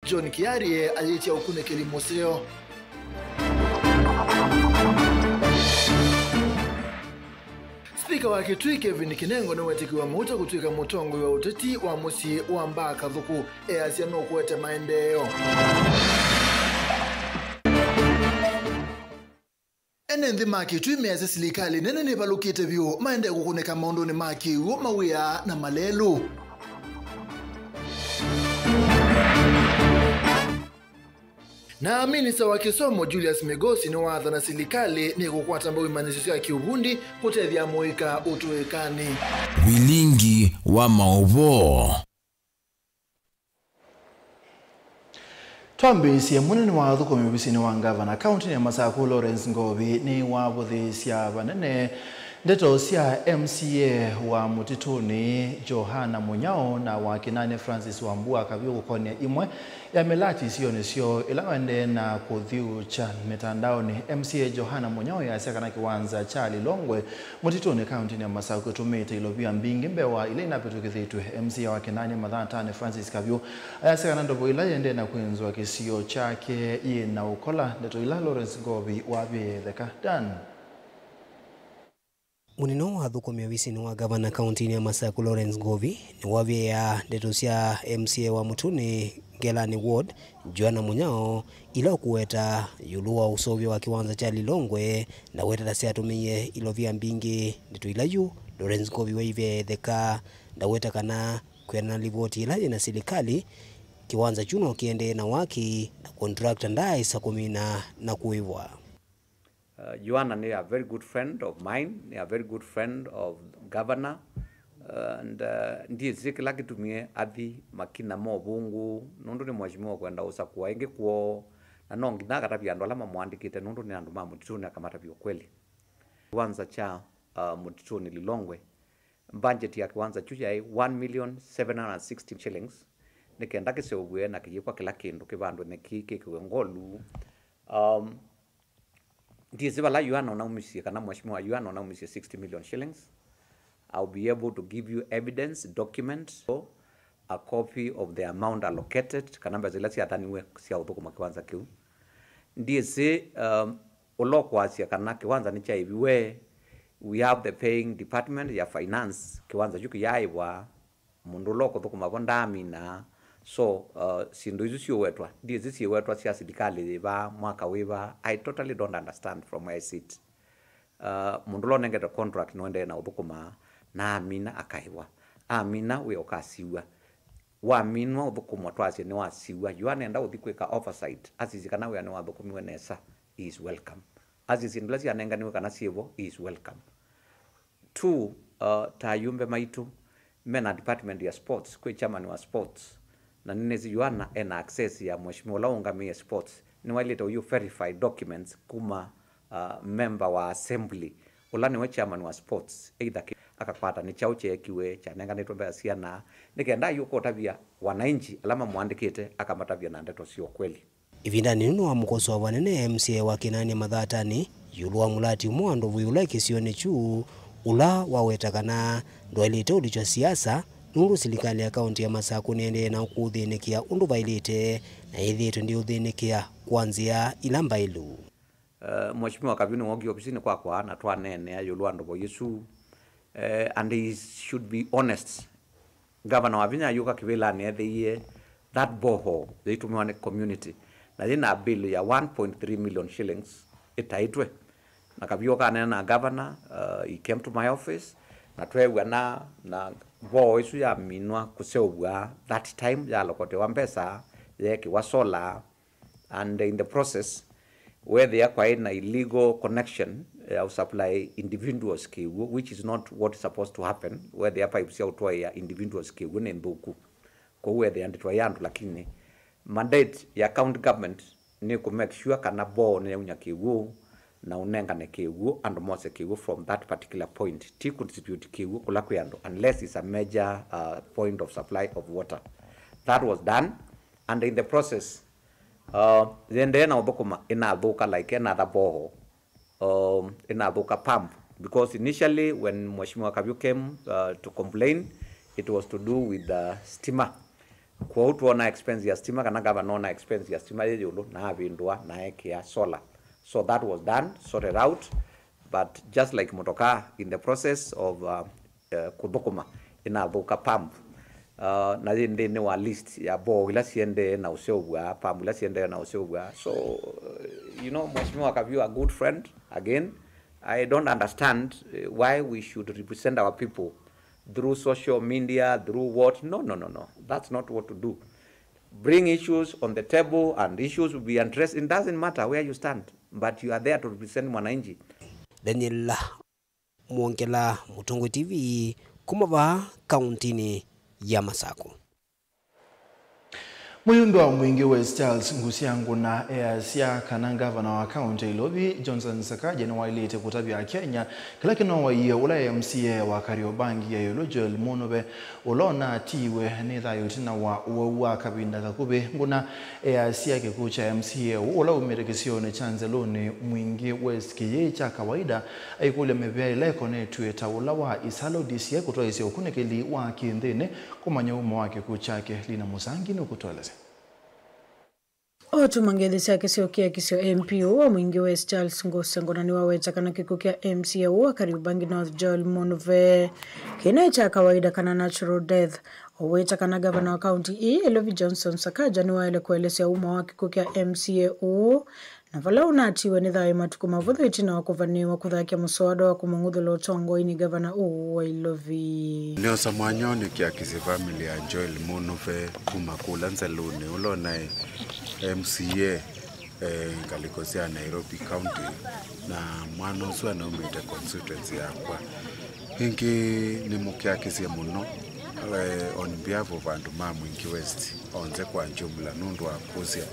John Kiarie ayitia ukune kilimo seo. Spika wa Kitui Kevin Kinengo na wetikiwa muta kutuika mutongo wa uteti wa musi wa Mbaka Thuku easia no kuwete maendeleo. Ene nthi maki Kitui meza silikali nene ni balukite vyo maende kukuneka maondoni maki uo mawia na malelu. Na minista wa Kisomo Julius Migosi ni watha na silikali ni kukwata mbao imanisisio ya kiubundi kutethia moika utuekani. Wilingi wa maovo. Twambisi munene wa Thuku mibisi ni wa Gavana County ya Masaku Lawrence Ngovi ni wabuthisia banene ndeto cia MCA wa Mutituni Johana Munyao na wa Kinane Francis Wambua kabio kukonia imwe ya melati sio nisio ilawende na kuthiucha mitandaoni. MCA Johana Munyao ya sekana kiwanza cha Lilongwe Mutituni County ya Masaku tumite ilovia mbingi mbewa ile inapetukithitwe. MCA wa Kinane Mathatane Francis kabio ya sekana ndobo ila yende na kuinzwa kisio chake ina ukola ndeto ila Lawrence Ngovi wabe theka dan. Munene wa Thuku mibisi ni wa Gavana County ya Masaku Lawrence Ngovi ni wabe ya ndeto cia MCA wa Mutuni Gelani Ward Johana Munyao ila kuweta yuluwa usovi wa kiwanza cha Lilongwe na weta cia atumiye ilovia mbingi ndeto ila yu Lawrence Ngovi waive theka na weta kana kwena livoti ila na silikali kiwanza chuno kiende na waki na contractor ndai sakumina na kuivwa. Joanna is a very good friend of mine, a very good friend of governor, and ndiye zikila kitumie athi makina mo bungu nundu ni mheshimiwa kwenda usakua ingi kuo na nongi na katabia ndo alama muandikite nundu ni andu ma Mutituni akamatavyo kweli. Kiwanza cha Mutituni Lilongwe budget ya kiwanza chuja 1,760 shillings nikenda kiseubwe na kijikwa kila kindu kibando nekiki kiwengolu ndiye bala Joanna na umisi kana mheshimiwa Joanna na umisi 60 million shillings. I'll be able to give you evidence, documents, a copy of the amount allocated kanamba zile cia thaniwe cia Uthuku makiwanza kiu. Ndiye ulokwa cia kana kiwanza ni cha hivi we have the paying department ya finance kiwanza juki yaibwa mundu loko Uthuku mabondami na so sindu izu sio wetwa ndiye zisi wetwa cia serikali ba mwaka wiba. I totally don't understand from where I sit. Mundu lo nengeta contract no ende na Uthuku na amina akaiwa amina we okasiwa wa minwa Uthuku mwatwacie ni wasiwa Joanna enda uthikwika oversight azizi kana we ni wa Uthuku mwenesa is welcome azizi ndlazi anenga niwe kana sievo is welcome. Two tayumbe maitu mena department ya sports kwa chairman wa sports na ninezi Joanna ena access ya mheshimiwa laungamia sports ni waleta you verified documents kuma member wa assembly ulani wa chairman wa sports either akakwata ni chao chekiwe chanenga netomba siana nikenda yuko tabia wananchi alama muandikite akamatavya na ndeto sio kweli. Ivinda ninu wa mkoso wa wanene MCA wa Kinane Mathatani yulwa mulati umwando vuyula kisione chu ula wawetakana ndo ilite ulicho siasa nuru silikali ya kaunti ya Masaku nende na kuthinikia undu bailite na ithitu ndi uthinikia kuanzia ilamba ilu. Mheshimiwa Kabini wogi ofisini kwa na twanene yulwa ndo Yesu and he should be honest. Governor Wavinya yuka kivela ni the that boho they to me community na ina bill ya 1.3 million shillings itaitwe na kabioka na governor he came to my office na twewe na voice ya minwa kuseubwa that time ya lokote wa mpesa yeki wa solar and in the process where they acquired an illegal connection of supply individuals kiwu which is not what is supposed to happen where the pipes out ya individuals kiwu ne Thuku ko where they anditwa yandu lakini mandate ya county government ni ku make sure kana bo ne unya kiwu na unenga ne kiwu and mose kiwu from that particular point ti ku dispute kiwu kula kuyando unless it's a major point of supply of water. That was done and in the process then Uthuku inathuka like another boho inathuka pump because initially when Mheshimiwa Kabiu came to complain it was to do with the steamer kwa utuona expense ya stima kana governor na expense ya stima yeyulu na avindwa na ekia solar. So that was done, sorted out, but just like motoka in the process of kudukuma inavuka pump na yende ni wa list ya bo ila siende na useubwa pump ila siende na useubwa. So you know, Mheshimiwa Kabiu, a good friend again. I don't understand why we should represent our people through social media, through what? No. That's not what to do. Bring issues on the table and issues will be addressed. It doesn't matter where you stand, but you are there to represent mwananchi. Daniel Mwongela, Mutungu TV, Kumava, kauntini ya Masako. Muyumbe wa mwingi West Charles Ngusiangu na Asia kana gavana wa county Ilobi Johnson Sakaja ni wailite kutabia Kenya kila kino wa iyo ula MCA wa Kariobangi ya Yolo Joel Munobe ulona tiwe ni thayutina wa uwa kabinda kakube nguna Asia kikucha MCA ula umirekisione chanzeloni mwingi West kiye cha kawaida aikule mebea ileko ne tueta ula wa isalo disiye kutoa isi ukunekeli wa kiendene kumanya umo wake kuchake Lina Musangi ni kutueleze. Otu mangedhisi ya kisio MPO wa mwingi West Charles Ngusiangu ni waweta kana kikukia MCA wa Kariobangi North Joel Munobe kina cha kawaida kana natural death waweta kana governor wa county Ilobi Johnson Sakaja ni waile kuelesea umma wa kikukia MCA na vala unatiwe ni thaima tukumavuthu itina wa kuvaniwa kuthakia muswada wa kumungudhulo tongo ini governor wa Ilobi. Leo samwanyoni kia kisi family ya Joel Munobe kumakula nzaluni ulona MCA ngalikosia Nairobi County na mwana uswa na umite constituency yakwa. Hingi ni mukia kisi ya muno on behalf of Anduma Mwingi West onze kwa jumla nundu wa kusia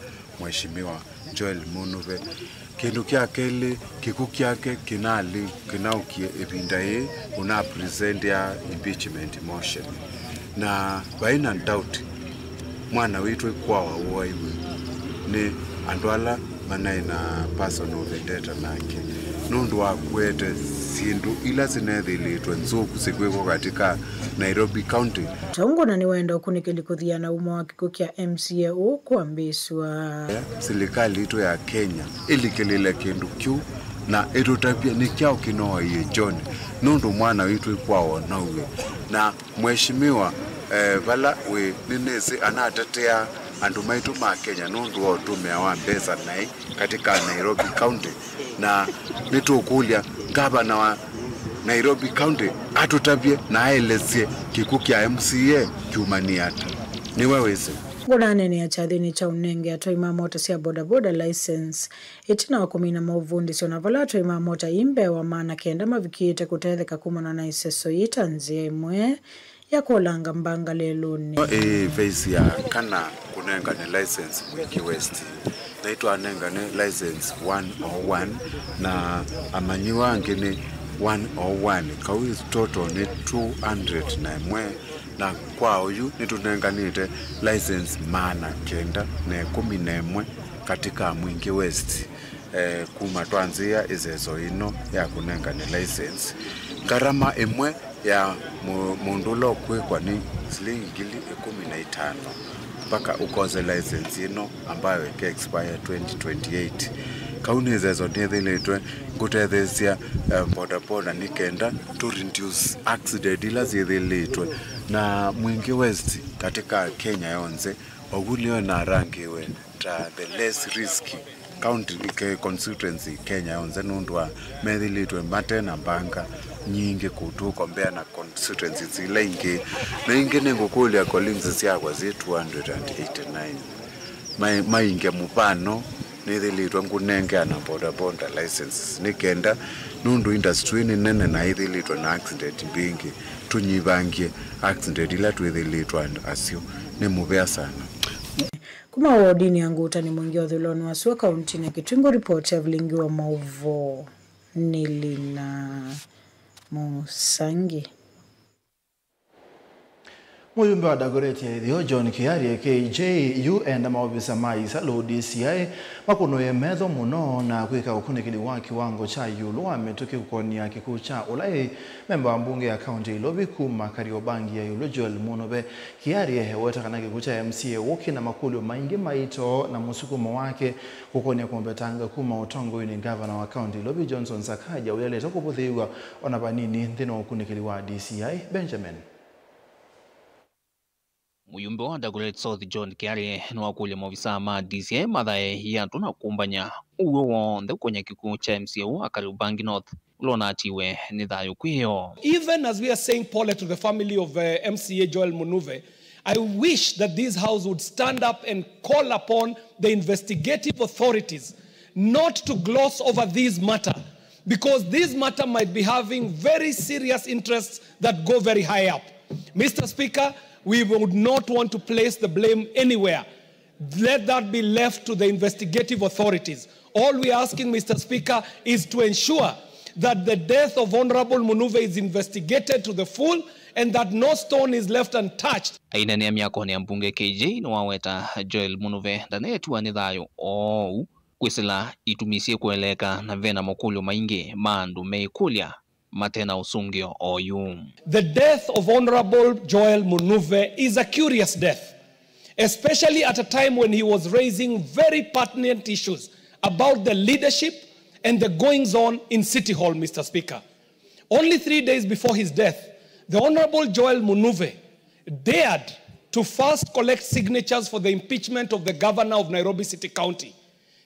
Mheshimiwa Joel Munobe kindu kyake kiku kyake kinaukie ebinda ye una present ya impeachment motion na baina doubt mwana witu kwa waiwe ni andwala manaina personal vendetta nake nundu wa kwete sindu ila zinethilitwe nzuku sikweko katika Nairobi County. Taungona ni wenda ukunikeli kuthiana umma wa kikukia MCA kuambiswa serikali ito ya Kenya ilikelele kindu kiu na etotapia ni kyao kinoa ye John nundu mwana witu kwao nawe na mheshimiwa vala we ninezi anatetea andu maitu ma Kenya nundu wa tumea wa mbeza nai katika Nairobi County na nitukulia gavana wa Nairobi County atutabie na aelezie kikukia MCA kiumaniata ni weweze Ngona ni achathini cha unenge atoima mota sia boda license itina wakumina mauvundi siona vala atoima mota imbe wa maana kenda mavikiite kutetheka kumana na iseso itanzie imwe ya kolanga mbanga leluni. Face ya kana kunenga ni license Mwingi West naitwa anenga ni license 101 na amanyiwa ngini 101 kawi total ni 200 na mwe na kwa uyu nitunenganite license maana kenda na 11 katika Mwingi West kuma twanzia izezo ino ya kunenga ni license garama emwe ya mundulo kwa ni shilingi 15 mpaka ukoze license ino ambayo ke expire 2028 kauni zezo nithiletwe ngutethesia boda nikenda to reduce accident ila zithiletwe na Mwingi West katika Kenya yonze ogulio na rangiwe ta the less risky county constituency Kenya yonze nundwa methilitwe matena mbanga nyingi kutuko mbea na constituency zile ingi na ingi nengukulia Collins yakwa zi 289 mainge mupano nithilitwe ngunenge na boda licenses nikenda nundu industry ni nene na ithilitwe na accident mbingi tunyibangie accident ila twithilitwe asio ni mubea sana. Kuma wodini yangu utani mwingi wa dhuloni wa suwa kaunti na Kitungu report ya vlingi wa mauvo Nilina Musangi. Muyumbe wa Dagoretti Ithio John Kiarie KJ UN maobisa maisa lo DCI makuno ye metho muno na kwika ukunikili wa kiwango cha yulu ametuki kukonia kikuu cha ulai memba wa mbunge ya county Lobi Kuma Kariobangi ya yulu Joel Munobe Kiarie weta kana kikuu cha MCA woki na makulu maingi maito na musukumo wake kukonia kumbetanga kuma utongo yuni governor wa county Lobi Johnson Sakaja uyaleta kuputhiwa onabanini nthino ukunikili wa DCI Benjamin. Muyumbe wa Dagoretti South John Kiarie nwakule mobisa ma DCI madhae yantu na kumbanya uwe wonde kwenye kikuu cha MCA wa Kariobangi North ulona atiwe nidhayo kwiyo. Even as we are saying Paul to the family of MCA Joel Munuve, I wish that this house would stand up and call upon the investigative authorities not to gloss over this matter, because this matter might be having very serious interests that go very high up. Mr. Speaker, we would not want to place the blame anywhere. Let that be left to the investigative authorities. All we are asking, Mr. Speaker, is to ensure that the death of Honorable Munuve is investigated to the full and that no stone is left untouched. Aina ni miako ni mbunge KJ nwaweta Joel Munuve danetua nidhayo kwisila itumisie kueleka na vena mokulu maingi mandu meikulia matena usungio oyu. The death of Honorable Joel Munuve is a curious death, especially at a time when he was raising very pertinent issues about the leadership and the goings-on in City Hall, Mr. Speaker. Only 3 days before his death, the Honorable Joel Munuve dared to first collect signatures for the impeachment of the governor of Nairobi City County.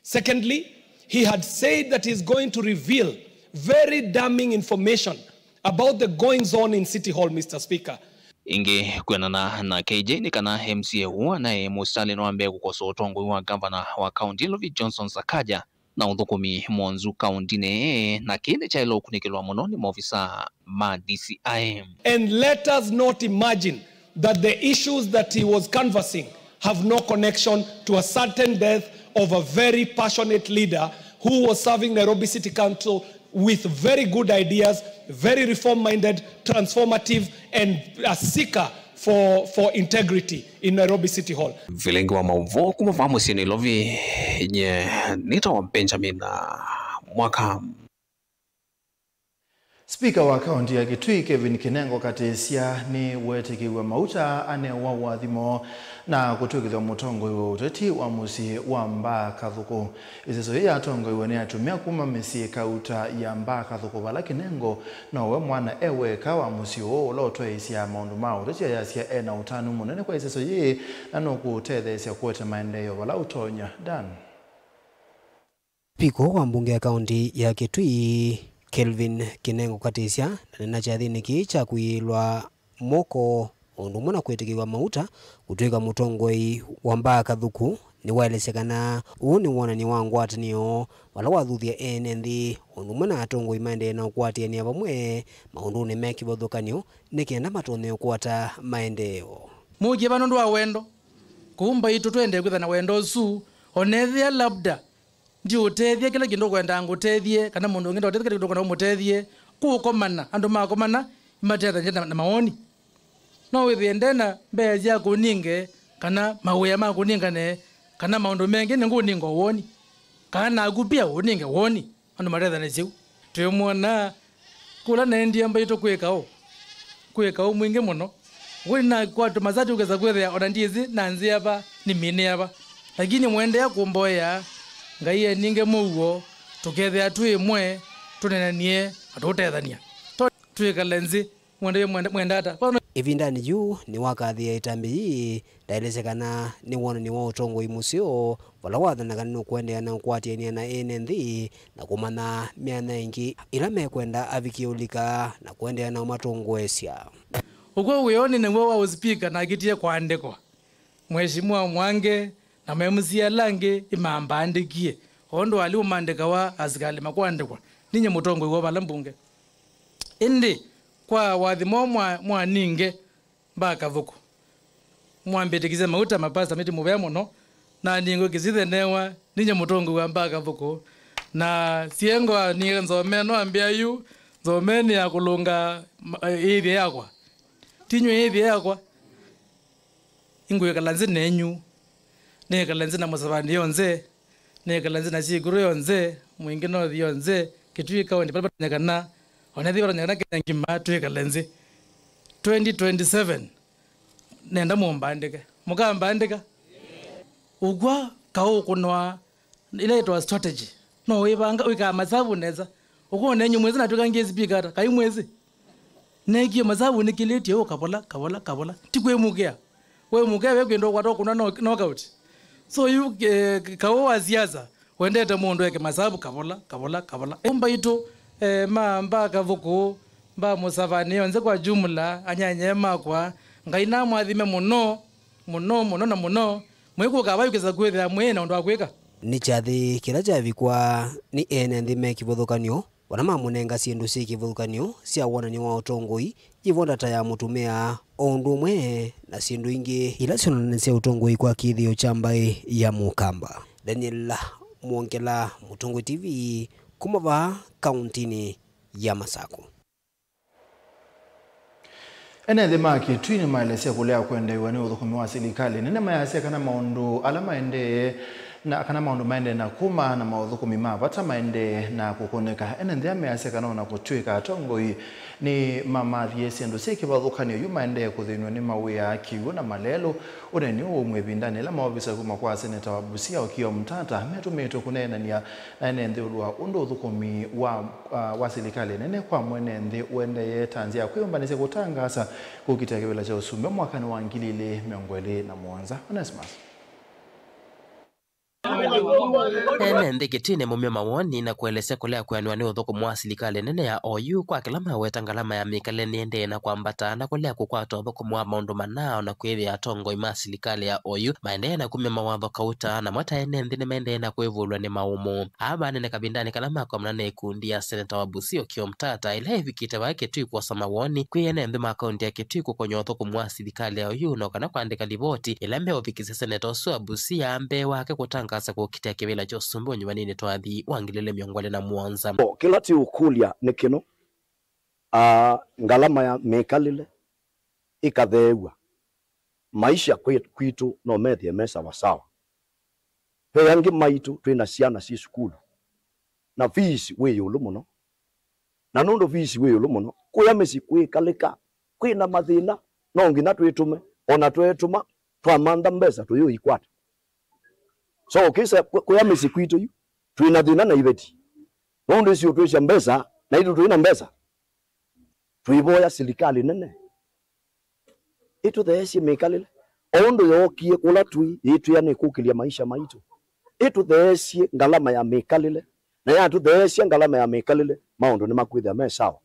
Secondly, he had said that he's going to reveal very damning information about the goings-on in City Hall, Mr. Speaker. Inge kwenana na KJ ni kana MCA huwa nae Musali nwambe kukoso utongo wa governor wa county Lovi Johnson Sakaja na udhukumi mwanzu county ne na kine cha ilo kunikilwa mononi maofisa ma DCI. And let us not imagine that the issues that he was canvassing have no connection to a certain death of a very passionate leader who was serving Nairobi City Council with very good ideas, very reform-minded, transformative, and a seeker for integrity in Nairobi City Hall. Vilengi wa mauvo kumafahamu sini Lovi nye nita wa Benjamin mwaka. Speaker wa kaunti ya Kitui Kevin Kinengo Katesia ni wetekiwa mauta ane wawadhimo na kutukizwa mutongo iwe uteti wa musi wa Mbaa Kathuku. Iseso hii atongo iwe ni atumia kuma misi kauta ya Mbaa Kathuku wala Kinengo na uwe mwana ewe kawa musi uloto isia maundu mao uteti ya sia ena utanu munene kwa iseso hii nano kutedhe isia kuwete maendeyo wala utonya Dan. Piko wa mbunge ya kaunti ya Kitui Kelvin Kinengo Katesia na chathini ki cha kuilwa moko undu muna kwetikiwa mauta kutwika mutongoi wa Mbaa Kathuku ni waelesekana uni wona ni wangwatanio wala wathuthia NND undu muna atongoi maende na ukwatia ni abamwe maundu ni mekibothukanio nikienda matone ukwata maendeo mugie banondu wa wendo kumba itu twende kwithana wendo su onethia labda ndi utethie kila kindu kwenda ngutethie kana mundu ngenda utethie kila kindu kwenda umutethie kukomana andu makomana imatetha njenda na maoni no withiendena mbeja kuninge kana mawea ma kuningane kana maundu mengi ni nguningo woni kana agupia uninge woni andu matetha na ciu twimwona kula na ndia mbaito kwekao mwingi muno wina kwatu mazati ugeza kwethia ona ndizi na nzi hapa ni mine hapa lakini mwendea kumboya ngai ninge muwo tukethia twi mwe tunenanie atutethania twika lenzi mwendata ivindani juu ni wakathia itambi hii daelesekana ni wona ni wa utongo imusio wala wathanaga ni kuendea na kwatiania na NND na kumana miana ingi ila mekwenda avikiulika na kuendea na matongoesya uko wioni niguo wa speaker na gitie kwandikwa Mheshimiwa Mwange na MCA lange imambandikie ondo ali umandika wa asikali makwandikwa ninye mutongo iwo bala mbunge indi kwa wathimo mwa ninge Mbaa Kathuku mwambetikize mauta mapasta miti mubea muno na ningo kizithendewa ninye mutongo wa Mbaa Kathuku na siengo ni nzomeno ambia yu nzomeni ya kulunga hivi yakwa tinywe hivi yakwa ingwe kalanzi nenyu ne kalanzi na musabani yonze ne kalanzi na chiguru yonze mwingi no yonze kitui kaunti pala nyakana onethi pala nyakana kenyangima tui kalanzi 2027 nenda mumbandika mukambandika ugwa kawo kunwa ile itwa strategy no wibanga wika masabu neza ukone nyu mwezi natuka ngezi pikata kai mwezi neki masabu nikileti yo kabola tikwe mukea we mukea we kwendo kwato kuna knockout so you kawo aziaza wendete mundu yake masabu kabola omba ito mba kavuko mba musavani yonze kwa jumla anyanye makwa ngaina mwathime muno mwiko kabayu keza kwethera mwena ndo akweka ni chathi kila chavikwa ni ene nthime kivuthukanio wana mamunenga sindu si kivuthukanio cia wonania wa utongoi ivonda ta ya mutumia ondu mwe na sindu ingi ila cionane cia utongoi kwa kithio cha mbai ya Mukamba. Daniel Mwongela, Mutongoi TV, kumava kauntini ya Masako. Ene thimaki twini maelesia kulea kwenda iwani uthukumi wa serikali nene mayasia kana maundu ala maende na kana maundu maende na kuma na mauthukumi mavata maende na kukoneka ene nthia mayasia kana ona kutwika atongoi ni mamathie sindu sikivathukanio yu maende kuthinwa ni mawia kiwu na malelo uneni umwe vindani la maofisa kuma kwa seneta wa Busia Okiya Omtata metumito kunenania na ene nthi ulwa undu uthukumi wa serikali nene kwa mwene nthi uende ye tanzia kwiyumbanise kutangasa kukita kibela cha usumbe mwakani wa 2027 Onesimus ene nthigitine mumio mawoni na kuelesea kulea kwenwa ni uthukumu wa serikali nene ya OU kwa kilama weta ngalama ya mikale niende na kwambata na kulea kukwata uthukumu wa maundu manao na kwithia atongoi ma serikali ya OU maende na kumia mawatho kauta na mwata ene nthini maende na kwivulwa ni maumu aba nene kabindani kalama kwa mnane ikundi ya seneta wa Busia Okiya Omtata ila hivikite wake tui kwa samawoni kwi ene nthi makaunti ya kitui kukonyo uthukumu wa serikali ya OU na kana kuandika livoti ila mbe ovikise seneta osu wa Busia ambe wake kutangasa kukitia kibela cha usumbu nyumanini twathi wangilile miongole na muanza kila ti ukulia nikino ngalama ya mekalile ikathewa maisha kwitu no methie mesa wasawa he yangi maitu twina ciana ci sukulu na fees we yulu muno na nondo fees we yulu muno kuya mesi kwikalika kwina mathina no ngina twitume ona twetuma twamanda mbesa tuyo ikwata so kisa kuya mesi kwitu yu twina thina na iveti nondo cio twisha mbesa na itu twina mbesa twiboya serikali nene itu thesi mekalile ondo yokie kula tui itu ya nikukilia maisha maitu itu thesi ngalama ya mekalile na ya tu thesi ngalama ya mekalile maondo ni makwithia me sawa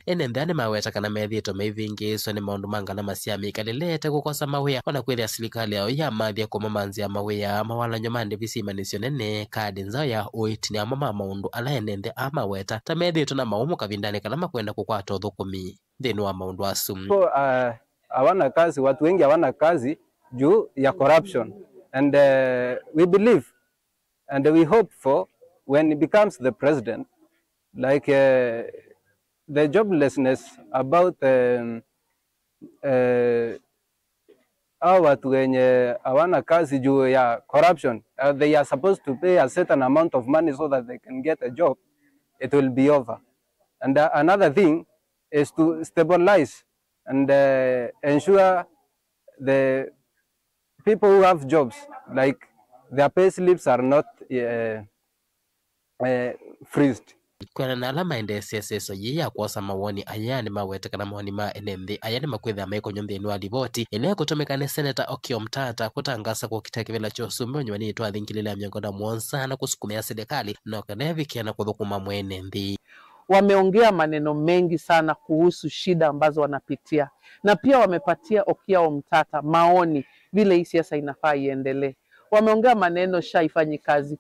ene ndane maweta kana methito mevingi so ni maundu mangana masia mikalilete kukosa mawia ona kwithia serikali yao ya mathia kwa mamanzi ya mawia mawala nyomande visimanisio nene kadi nzao ya oitini ama maundu ala ene ndhe ama weta ta methito na maumu kavindani kana makwenda kukwata uthukumi thini wa maundu asumu so hawana kazi watu wengi hawana kazi juu ya corruption and we believe and we hope for when he becomes the president like the joblessness about watu wenye hawana kazi juu ya corruption they are supposed to pay a certain amount of money so that they can get a job it will be over and another thing is to stabilize and ensure the people who have jobs like their pay slips are not freezed kwena na alama NDSS ya kuosa mawoni ayani mawete kana mawoni ma NMD ayani makwitha maiko nyonthini wa livoti ile kutumika ni Senator Okiya Omtata kutangasa kwa kitakivela cha usumbi nyumbani twathingilile ya miongo na muonsa na kusukumia serikali na kanevikia na kuthukuma mwene NMD. Wameongea maneno mengi sana kuhusu shida ambazo wanapitia na pia wamepatia Okiya Omtata maoni vile hii siasa inafaa iendelee. Wameongea maneno SHA ifanyi kazi.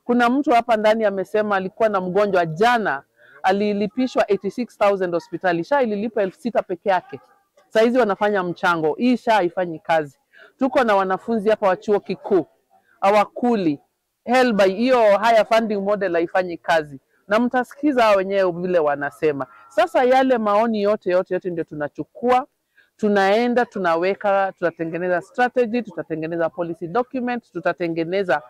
Kuna mtu hapa ndani amesema alikuwa na mgonjwa jana alilipishwa 86,000 hospitali, SHA ililipa 6,000 peke yake. Sasa hizi wanafanya mchango, hii SHA haifanyi kazi. Tuko na wanafunzi hapa wa chuo kikuu hawakuli, HELB hiyo higher funding model haifanyi kazi. Na mtasikiza wenyewe vile wanasema. Sasa yale maoni yote ndio tunachukua, tunaenda tutatengeneza strategy, tutatengeneza policy document, tutatengeneza,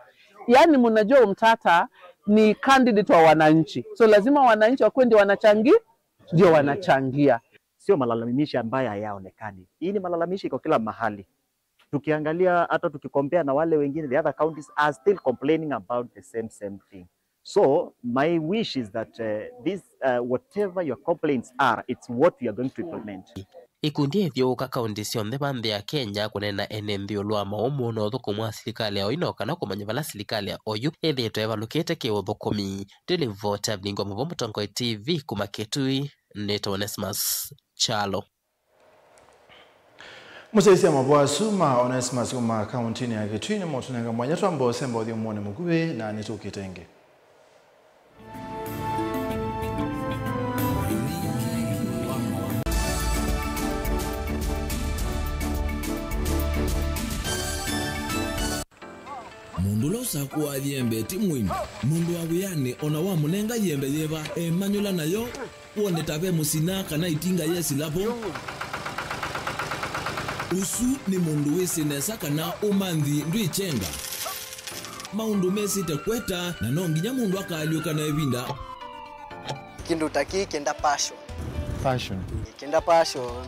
yani mnajua mtata ni candidate wa wananchi, so lazima wananchi wakuwe ndio wanachangia. Sio malalamishi ambayo hayaonekani. Hii ni malalamishi iko kila mahali. Tukiangalia hata tukikompare na wale wengine, the other counties are still complaining about the same thing. So my wish is that whatever your complaints are, it's what we are going to implement. Ikundi ithioka kaunti cionthe banthi ya Kenya kunena ene nthiulwa maumu no thukumwa serikali ya inoka na kumanya vala serikali ya oyu ithitwe evalukite kiuthukumi. Delivota Blingo Muvo Mutongo TV kuma Kitui, Neto Onesmus Chalo. Musaisia mabwasu ma Onesmus kuma kaunti ya Kitui ni motunenga mwanya twambo semba uthio mwone mugube na nitukitenge. Mundu losa kuwa yembe timwini. Mundu wa wiyane ona wa munenga yembe yeba manyula nayo uone tabe musina kana itinga yesi lapo. Usu ni mundu wisi nesa kana umanthi ndu ichenga. Maundu mesi te kweta na nonginya mundu akaliuka na ebinda. Kindu taki kenda passion. Kenda passion.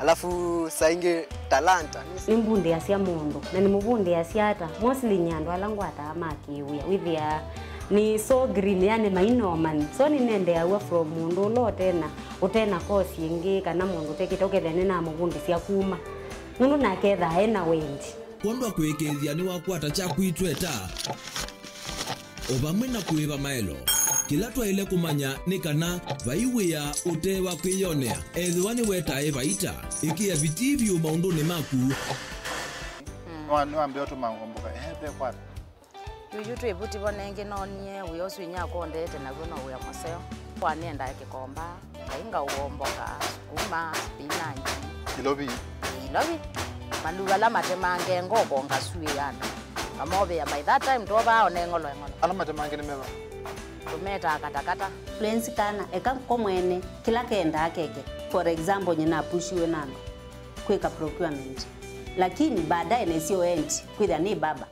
Alafu sainge talanta nimbundi asia mundu na nimubundi asiata mostly nyando alangwata amakiuya withia ni so green yani mainoman so ni nende awa from mundu lo tena utena kosi ingi kana mundu tekita ukethene na mubundi sia kuma mundu naketha hena wendi kondo kwekethia ni wakwata cha kuitweta obamwe na kuiva maelo kila twaile kumanya ni kana vaiwia utewa kwiyonea ethwa ni wetae vaita ikia vitivyo maunduni maku Wanu ambio tumangomboka pe kwata yuyu twebuti bonenge nonie uyo swinya kondete na gono uya maseo kwanienda kikomba kainga uomboka kuma spinach ilobi maluga la matemange ngoko ngasuyana kamobe ya by that time toba onengolo ala matemange nimeva tumeta katakata fluency kana eka komwene kila kenda akeke for example nyina pushiwe nando kweka procurement lakini baadaye na sio end kwida ni baba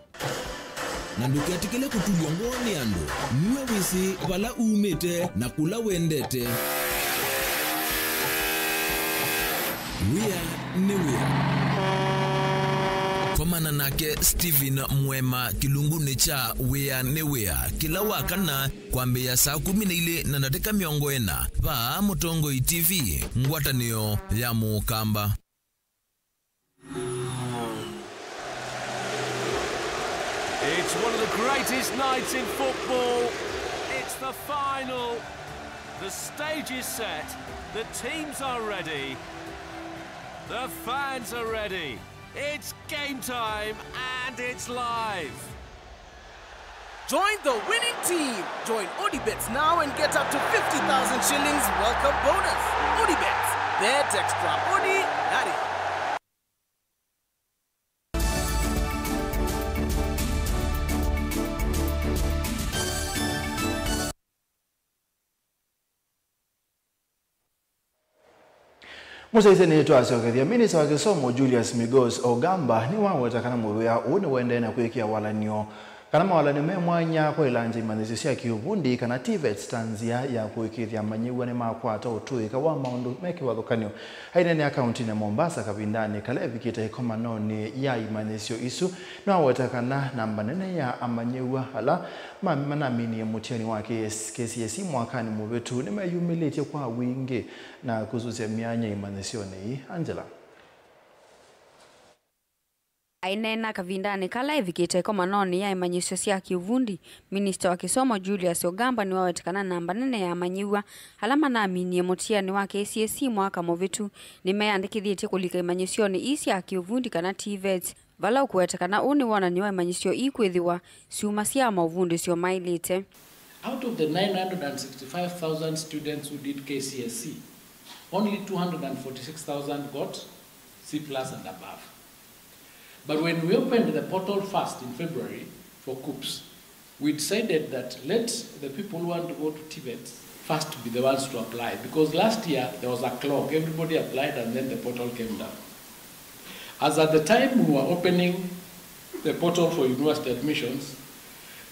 na ndukatikele kutulwa ngoni ando mwe wisi vala umete na kula wendete Komana nake Steven Mwema kilunguni cha wea ne wea kila wakana kwambia saa 12 na dakika 40 va Mutongo TV ngwatanio ya Mukamba. It's one of the greatest nights in football. It's the final. The stage is set. The teams are ready. The fans are ready. It's game time and it's live. Join the winning team. Join ODibets now and get up to 50,000 shillings welcome bonus. ODibets. Bet extraordinary. Musaise ni twasogethia minisa wa kisomo Julius Migos Ogamba ni wawetakana muwea uni wende na kuikia walanio kana mawalani mwanya kwa ilanja imanisi sia kiuvundi kana TVET tanzia ya kuikithia manyiwa ni makwata utuika wa maundu meki wathukanio haine ni akaunti na Mombasa kabindani kale vikita ikoma noni ya imanisio isu na wawetakana namba nene ya amanyiwa hala manamini ya mutiani wa KCSE mwakani muwetu ni mayumiliti kwa wingi na kuzusia mianya imanisio ni Angela Ainena kavindani kala evikite koma noni ya imanyisio sia kiuvundi Minister wa kisomo Julius Ogamba ni wawetekana namba nene ya manyiwa halama na amini ya mutiani wa KCSE mwaka muvitu ni meandikithietie kulika imanyisio ni isi ya kiuvundi kana TVET vala ukuwetekana uni wana niwa imanyisio ikwithiwa siuma sia mauvundi sio mailite. Out of the 965,000 students who did KCSE, only 246,000 got C+ and above. But when we opened the portal first in February for COOPs, we decided that let the people who want to go to TVET first be the ones to apply. Because last year there was a clock, everybody applied and then the portal came down. As at the time we were opening the portal for university admissions,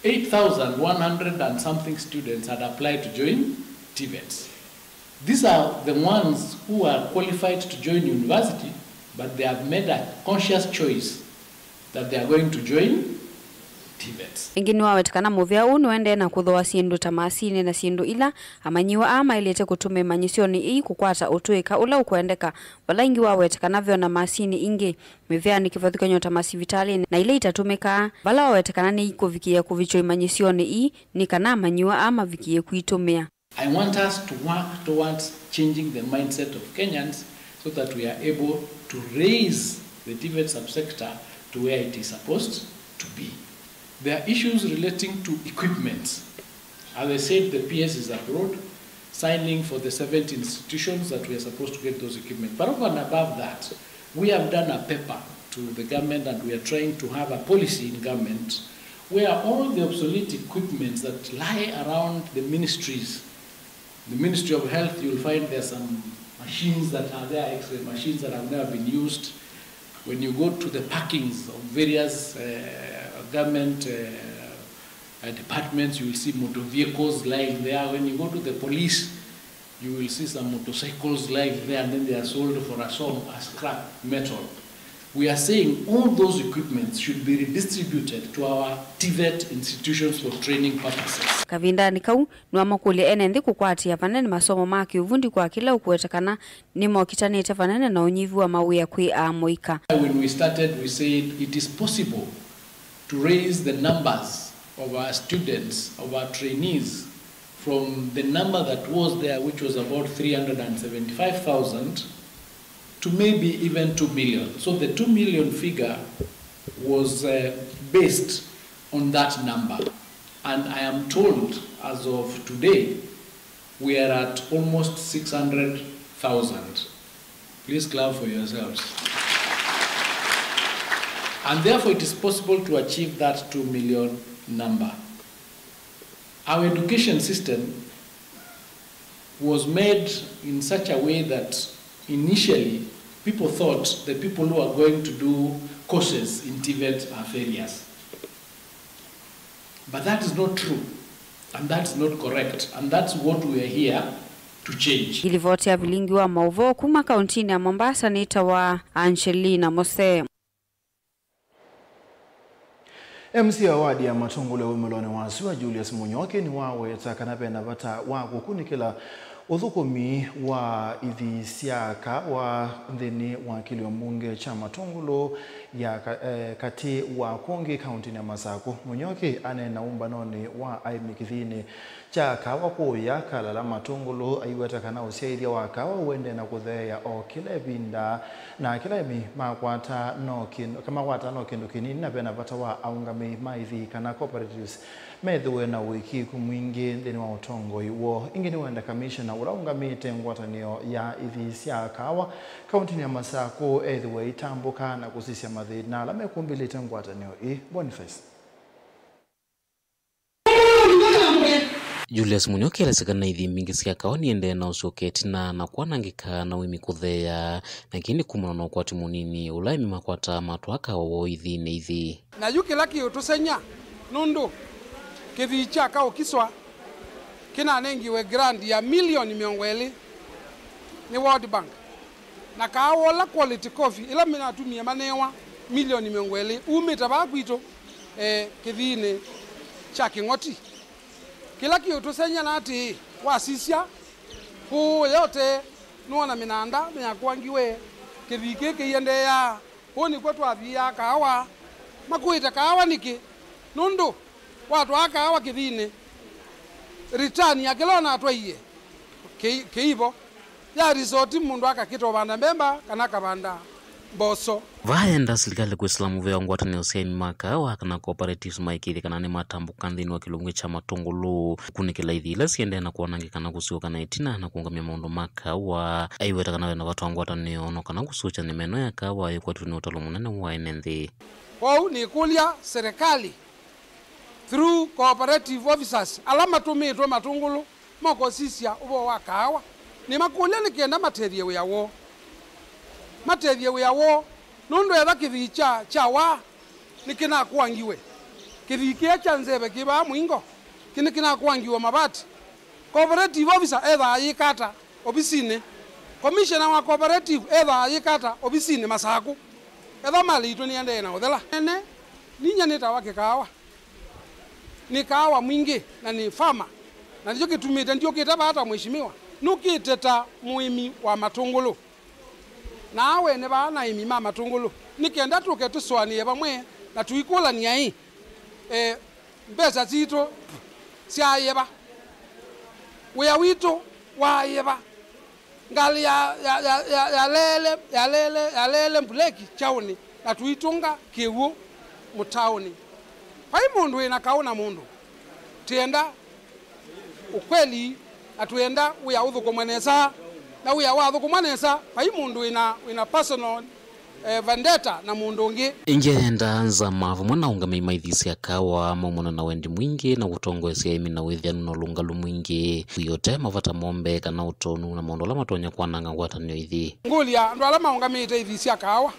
8,100 and something students had applied to join TVETs. These are the ones who are qualified to join university, but they have made a conscious choice that they are going to join TVETs. Ingini wawetakana muvya unu ende na kuthoa sindu tamasini na sindu ila amanyiwa ama ilete kutume manyisioni ii kukwata utuika ula ukuendeka wala ingi wawetakana vyo na masini ingi mivya ni kifathika nyota masi vitali na ile itatumika wala wawetakana ni iko vikia kuvichoi manyisioni ii ni kana amanyiwa ama vikia kuitumia. I want us to work towards changing the mindset of Kenyans so that we are able to raise the TVET subsector to where it is supposed to be. There are issues relating to equipment. As I said, the PS is abroad, signing for the 70 institutions that we are supposed to get those equipment. But over and above that, we have done a paper to the government and we are trying to have a policy in government where all the obsolete equipments that lie around the ministries, the Ministry of Health, you'll find there are some machines that are there, X-ray machines that have never been used. When you go to the parkings of various government departments, you will see motor vehicles lying there. When you go to the police, you will see some motorcycles lying there, and then they are sold for a sum as scrap metal. We are saying all those equipments should be redistributed to our TVET institutions for training purposes. Kavinda nikau nuamakuli enendi kukwatia vanene masomo maki uvundi kwa kila ukuwetakana nimo kitanete vanene na unyivu wa mawia kui amoika. When we started, we said it is possible to raise the numbers of our students, of our trainees, from the number that was there, which was about 375,000, to maybe even 2 million. So the 2 million figure was based on that number. And I am told, as of today, we are at almost 600,000. Please clap for yourselves. And therefore it is possible to achieve that 2 million number. Our education system was made in such a way that initially people thought the people who are going to do courses in TVET are failures. But that is not true, and that's not correct, and that's what we are here to change. Ilivotia vilingi wa mauvo kuma kauntini ya Mombasa nita wa Angelina Mose. MC awadi ya matungule umelone wasiwa Julius Munyoke ni wawe takanapenda vata wako kunikila uthukumi wa ithisiaka wa nthini wa kilio mbunge cha matungulo ya kati wa Kongi kaunti ya Masako. Munyoke anena umbanoni wa aimikithini cha kawa kuya kalala matungulo aiweta kana usaidia wa kawa uende na kuthea o kila binda na kila imi makwata no kindu kama kwata no kindu kinini na pena vata wa aungami maithi kana cooperatives medhuwe na wiki kumwingi ndini wa utongo iwo ingini wenda commissioner ulaungamite ngwatanio ya ithisiaka wa kaunti ya Masako edhuwe itambuka na kusisia mathina la mekumbilite ngwatanio Boniface Julius Munyoke alasekana ithi mingi sia kaoni ende na usoketi na kwanangika na wimi kuthea na kini kumana kwa timunini ulaimi makwata matwaka wo ithi ne ithi na yuki laki utusenya nundu kithi chaka ukiswa kina nengiwe grant ya milioni miongweli ni World Bank na kawola quality coffee ila minatumia manewa milioni miongweli umita bakwito kithine cha King'oti kila kitu tusenya nati wasisia ku yote nuona minanda yakwangiwe kithike kiyende ya honi kwetu athia kawa makuita kawa niki nundu watu akawa kithine return ya kilona atwaiye kiivo ya resort mundu akakito banda mbemba kana kabanda boso vaenda serikali kwa Islamu vya ngwatani usemi makawa kana cooperatives maikiri kana ne matambuka nthini wa kilungu cha matungulu kunikila ithi ila siende na kuonangika na kusioka na itina na kuungamia maundu makawa aiweta kana wena watu ngwatani ono kana kusucha ni meno ya kawa yuko tuni utalo munene wa enenthi wao ni kulia serikali through cooperative officers alama tumitwe matungulu moko sisia ubo wa kawa ni makulia ni kenda materie yawo nondo ya kithi cha wa nikina kuangiwe kithi kia cha nzebe kiba mwingo kina kuangiwa mabati cooperative officer either yikata obisine commissioner wa cooperative either yikata obisine masaku either mali itu niende na odela ene ninya nitawake kawa ni kawa mwingi na ni farmer na ndicho kitumite ndio kitaba hata mheshimiwa nukiteta muimi wa matungulu nawe ne bana imi mama matungulu nikenda tuke tuswanie bamwe na tuikola ni ai mbesa zito sia yeba we wito wa yeba ngali ya lele mbuleki chauni na tuitunga kewo mutaoni pai mundu ina kauna mundu tienda ukweli atuenda uya udhu kumwenesa na uya wadhu kumwenesa pai mundu ina personal vendetta na mundu ungi ingenda anza mavu mwana ungame maithisi akawa momona na wendi mwingi na utongwesya imi na withianu no lungalu mwingi yote mavata mombe kana utonu na mondo la matonya kwananga ngwatanio ithi ngulia ndo alama ungamite ithisi akawa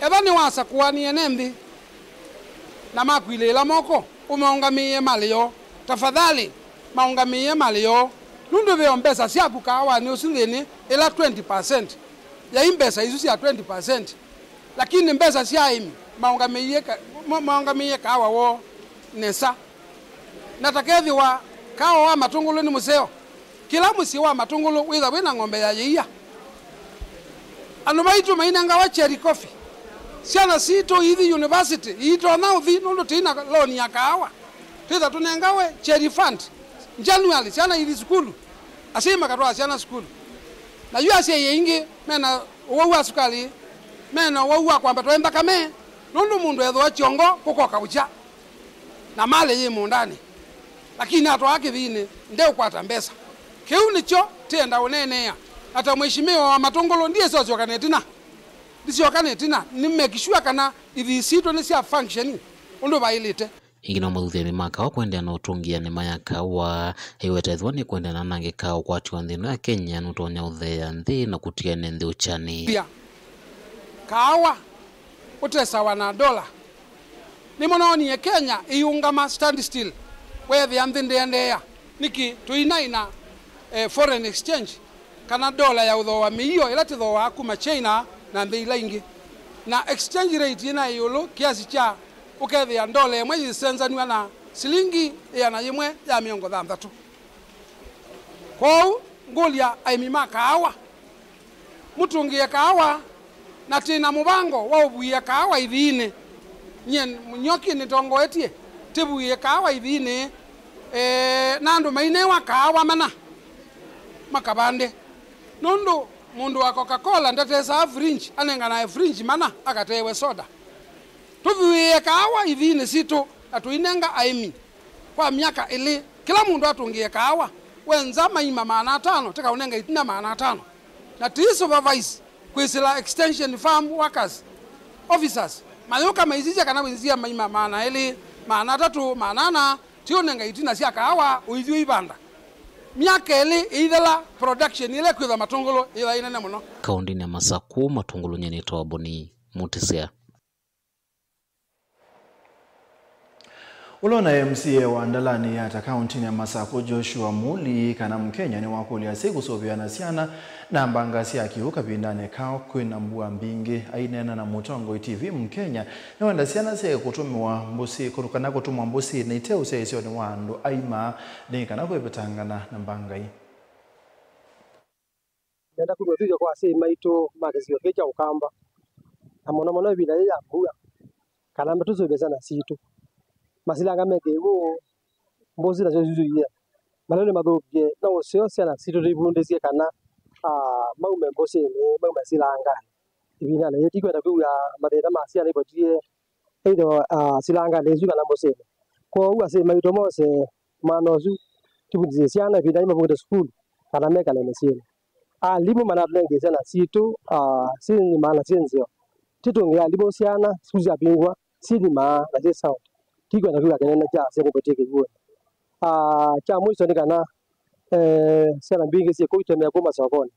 eba ni wasa kuani enembi na makwilela moko umeungamie malio tafadhali maungamie malio nundu vyombesa siaku kawa ni usindini ila 20% ya imbesa isu ya 20% lakini mbesa sia imi maungamie kawa wo nesa natakethi wa kawa wa matungulu ni museo kila musi wa matungulu witha wina ng'ombe ya yeia anubaitu mainanga wa cherry coffee siana sito hithi university ito na uthi nundu tina loan ya kawa titha tunengawe cherry fund January siana hithi skulu asima katwa siana skulu na yu asia yeingi mena uwa sukali mena uwa kwamba twenda kame nundu mundu etho chiongo kukoka ucha na male yi mundani lakini ato wake vine ndeu kwata mbesa kiu nicho tienda unenea hata mheshimiwa wa matongolo ndiye sio kanetina ndisio kanetina nimekishua kana ithi sito ni sia functioning undu bailite ingina mathuthe mimaka wa kwendea na utungia ni mayaka wa hiwetethwa ni kwendea na nange kao kwa tiwa nthino ya Kenya nutonya uthea nthi na kutia nthi uchani pia kawa utesa wana dola ni mononi ya Kenya iungama stand still wewe anthi ndendea niki tuinaina foreign exchange kana dola ya utho wa miyo ila titho wa kuma China na nthi ila ingi na exchange rate ina yulu kiasi cha ukethia ndole mwe senzaniwa na silingi ya na yimwe ya miongo thantatu kwao ngulia aimima kawa mutungie kawa na tina mubango wa ubuia kawa ithine nyen munyoki nitongoetie tibuie kawa ithine nandu maine wa kawa mana makabande nundu mundu wa Coca-Cola ndatesa fringe anengana fringe mana akatewe soda tuviye kawa ithine sito atuinenga aimi kwa miaka ili kila mundu atungie kawa wenza maima maana 5 teka unenga itina maana 5 na ti supervise kwisila extension farm workers officers mayoka maizija kana wenzia maima maana ili maana 3 maana 4 ti unenga itina sia kawa uithio ibanda miaka ili ithela production ile kwitha matongolo ila inene muno kaundi ya Masaku matongolo nyene tawaboni mutisia Ulona MCA wa Ndalani ya kaunti ya Masaku Joshua Muli kana Mkenya ni wakulia siku sobiana siana na mbangasi akiuka bindane kao kwina mbua mbingi ainena na Mutongo TV Mkenya na wanda siana se kutumiwa mbusi kurukana kutumwa mbusi na iteu se isio ni wandu aima ni kana kwebetangana na mbangai nenda kudothio kwa se maito magazio kecha ukamba na mona bila ya mbua kana mtuzo bezana situ masilanga mekewo mbozi na zozuye malole madhoge na osio sana situ ribundesie kana maume mbozi ne maume silanga ibina na yetiko ta kuya madera masia ne bodie edo silanga ne zuka na mbozi ko uwa se maito mose manozu tibudie siana bidai mabude school kana meka ne mesile limu manadlenge sana situ sini mana senzio titungia libo siana suza bingwa sini ma na sound kiko na kuga kenena cha sene poteke huo cha mwisho ni kana sana mbingi si kuitemea kwa sokoni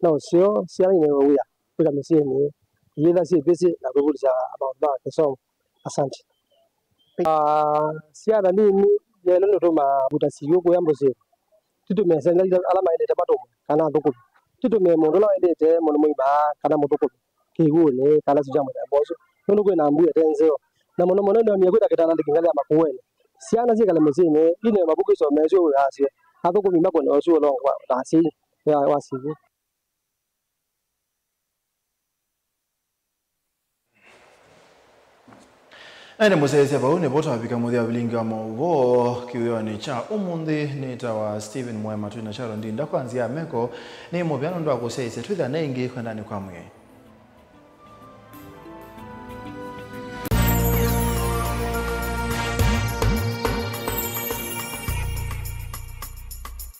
na usio siana ni uya kuja mesini yetha si busy na kuguliza about kisomo. Asante. Siana nini yelo ndo mabutasiyo ko yamboze tutume sengalira alama ile tabato kana ndoko tutume mondo la ile te mono moiba kana motoko kigune kana sijamo ya bozo nono ko na mbuya tenzeo na mono ndio niyakwita kitana ndikingalia makuwene siana zikala mezine ine mabuku iso mezo yasi atoko mimako na ozo longo tasi ya wasibu. Ene musese ba une bota bika muthia bilinga mauvo kiwioni cha umundi ni tawa Stephen Mwema twina charo ndinda kwanzia meko ni mubyano ndo akusese twitha nengi kwendani kwa mwe.